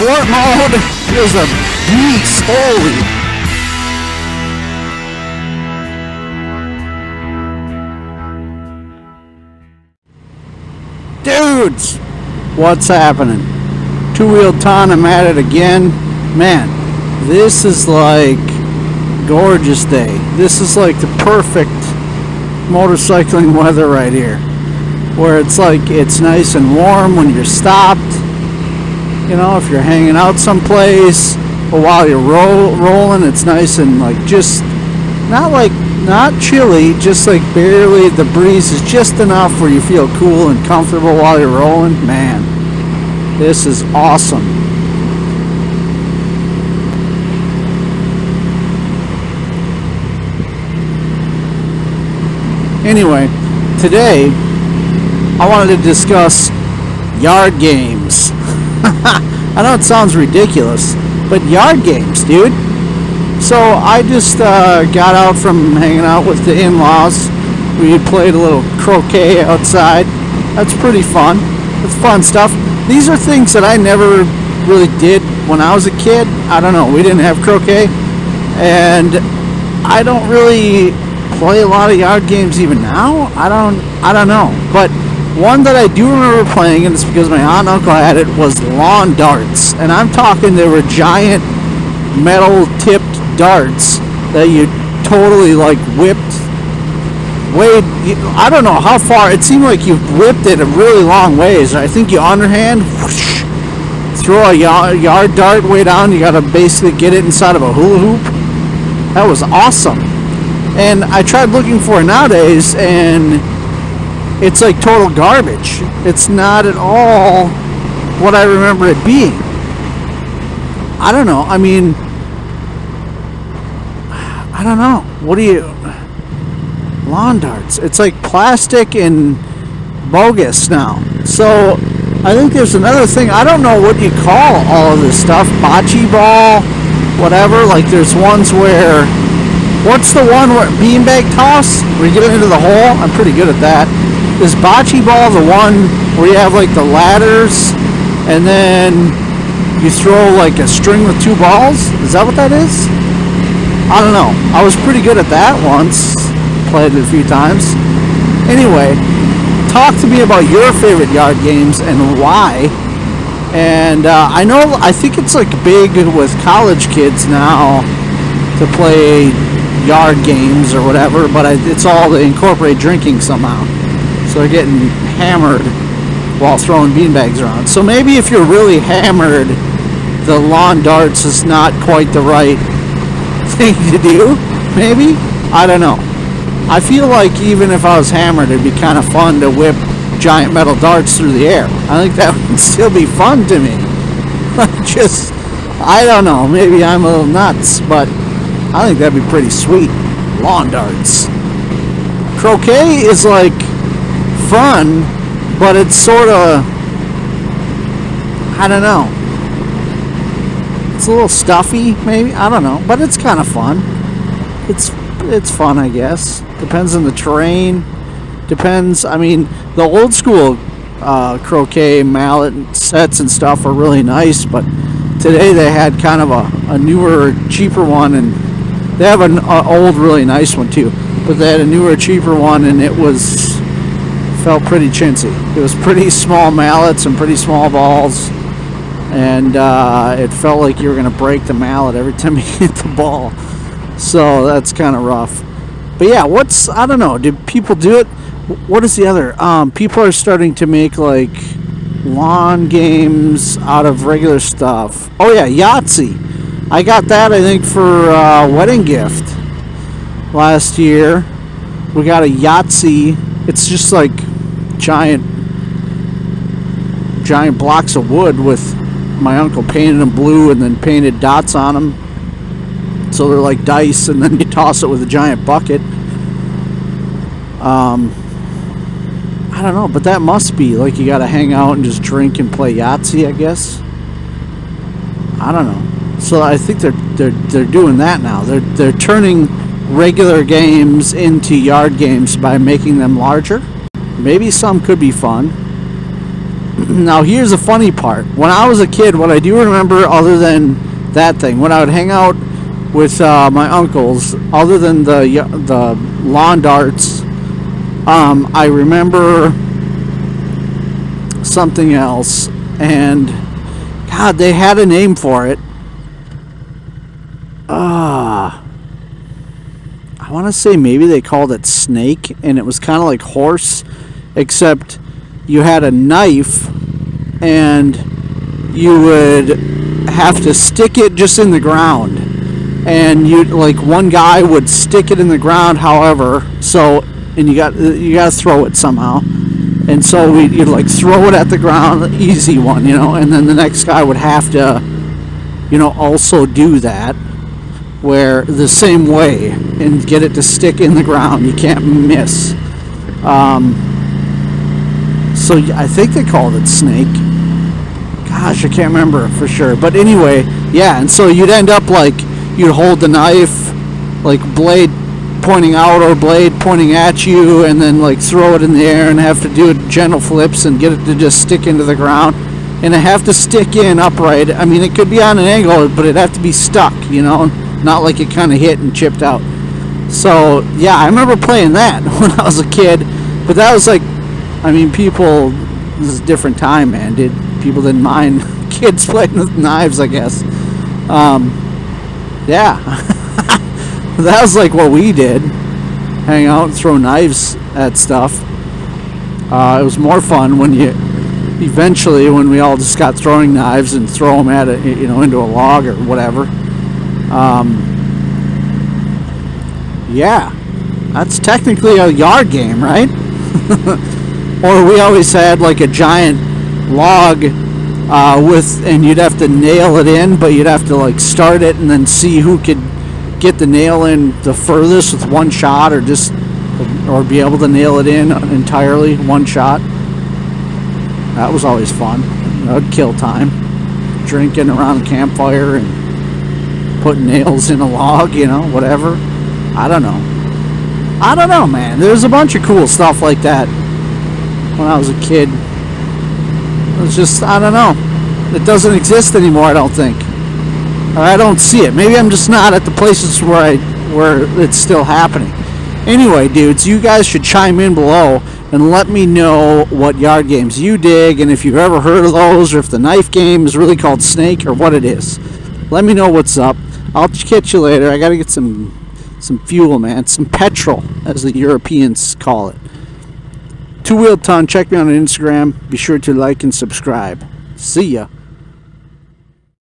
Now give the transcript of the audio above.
Sport mode is a beast. Holy. Dudes, what's happening? Two-wheeled ton, I'm at it again. Man, this is like gorgeous day. This is like the perfect motorcycling weather right here, where it's like it's nice and warm when you're stopped. You know, if you're hanging out someplace, or while you're rolling, it's nice and like just not chilly, just like barely. The breeze is just enough where you feel cool and comfortable while you're rolling. Man, this is awesome. Anyway, today I wanted to discuss yard games. I know it sounds ridiculous, but yard games, dude. So I just got out from hanging out with the in-laws. We played a little croquet outside. That's pretty fun. It's fun stuff. These are things that I never really did when I was a kid. I don't know. We didn't have croquet, and I don't really play a lot of yard games even now. I don't know. But one that I do remember playing, and it's because my aunt and uncle had it, was lawn darts. And I'm talking, they were giant metal tipped darts that you totally like whipped. I don't know how far. It seemed like you whipped it a really long ways. I think you underhand whoosh, throw a yard dart way down. You got to basically get it inside of a hula hoop. That was awesome. And I tried looking for it nowadays, and it's like total garbage. It's not at all what I remember it being. I don't know. I mean, I don't know. What do you... Lawn darts. It's like plastic and bogus now. So, I think there's another thing. I don't know what you call all of this stuff. Bocce ball, whatever. Like, there's ones where... What's the one where... Beanbag toss? Where you get into the hole? I'm pretty good at that. Is bocce ball the one where you have like the ladders and then you throw like a string with two balls? Is that what that is? I don't know. I was pretty good at that once. Played it a few times. Anyway, talk to me about your favorite yard games and why. And I think it's like big with college kids now to play yard games or whatever, but it's all to incorporate drinking somehow. So they're getting hammered while throwing beanbags around. So maybe if you're really hammered, the lawn darts is not quite the right thing to do. Maybe? I don't know. I feel like even if I was hammered, it'd be kind of fun to whip giant metal darts through the air. I think that would still be fun to me. I don't know. Maybe I'm a little nuts, but I think that'd be pretty sweet. Lawn darts. Croquet is like fun, but it's sort of, I don't know, it's a little stuffy maybe, I don't know, but it's kind of fun. It's fun, I guess. Depends on the terrain. Depends. I mean, the old school croquet mallet sets and stuff are really nice, but today they had kind of a newer, cheaper one, and they have an old, really nice one too, but they had a newer, cheaper one, and it felt pretty chintzy. It was pretty small mallets and pretty small balls, and it felt like you were going to break the mallet every time you hit the ball. So that's kind of rough. But yeah, I don't know, did people do it? What is the other? People are starting to make like lawn games out of regular stuff. Oh yeah, Yahtzee. I got that, I think, for a wedding gift last year. We got a Yahtzee. It's just like giant blocks of wood with my uncle painted them blue and then painted dots on them. So they're like dice, and then you toss it with a giant bucket. I don't know, but that must be like you got to hang out and just drink and play Yahtzee, I guess. I don't know. So I think they're doing that now. They're turning regular games into yard games by making them larger. Maybe some could be fun. Now here's the funny part. When I was a kid, what I do remember, other than that thing, when I would hang out with my uncles, other than the lawn darts, I remember something else, and God, they had a name for it. I want to say maybe they called it snake, and it was kind of like horse, except you had a knife, and you would have to stick it just in the ground, and you like one guy would stick it in the ground, however, and you got to throw it somehow, and so you'd like throw it at the ground, easy one, and then the next guy would have to, also do that, where the same way, and get it to stick in the ground. You can't miss. So I think they called it snake. Gosh, I can't remember for sure. But anyway, yeah, and so you'd end up like, you'd hold the knife, like blade pointing out or blade pointing at you, and then like throw it in the air and have to do gentle flips and get it to just stick into the ground. And it have to stick in upright. I mean, it could be on an angle, but it'd have to be stuck, not like it kind of hit and chipped out. So, yeah, I remember playing that when I was a kid. But that was like, I mean, people, this is a different time, man. People didn't mind kids playing with knives, I guess. Yeah. That was like what we did. Hang out and throw knives at stuff. It was more fun when eventually when we all just got throwing knives and throw them at it, into a log or whatever. Yeah, that's technically a yard game, right? Or we always had like a giant log and you'd have to nail it in, but you'd have to like start it and then see who could get the nail in the furthest with one shot, or be able to nail it in entirely one shot. That was always fun. That would kill time. Drinking around a campfire and putting nails in a log, whatever. I don't know, man. There's a bunch of cool stuff like that when I was a kid. It was just, I don't know. It doesn't exist anymore, I don't think. Or I don't see it. Maybe I'm just not at the places where it's still happening. Anyway, dudes, you guys should chime in below and let me know what yard games you dig, and if you've ever heard of those, or if the knife game is really called snake, or what it is. Let me know what's up. I'll catch you later. I gotta get some fuel, man. Some petrol, as the Europeans call it. Two Wheel Ton. Check me out on Instagram. Be sure to like and subscribe. See ya.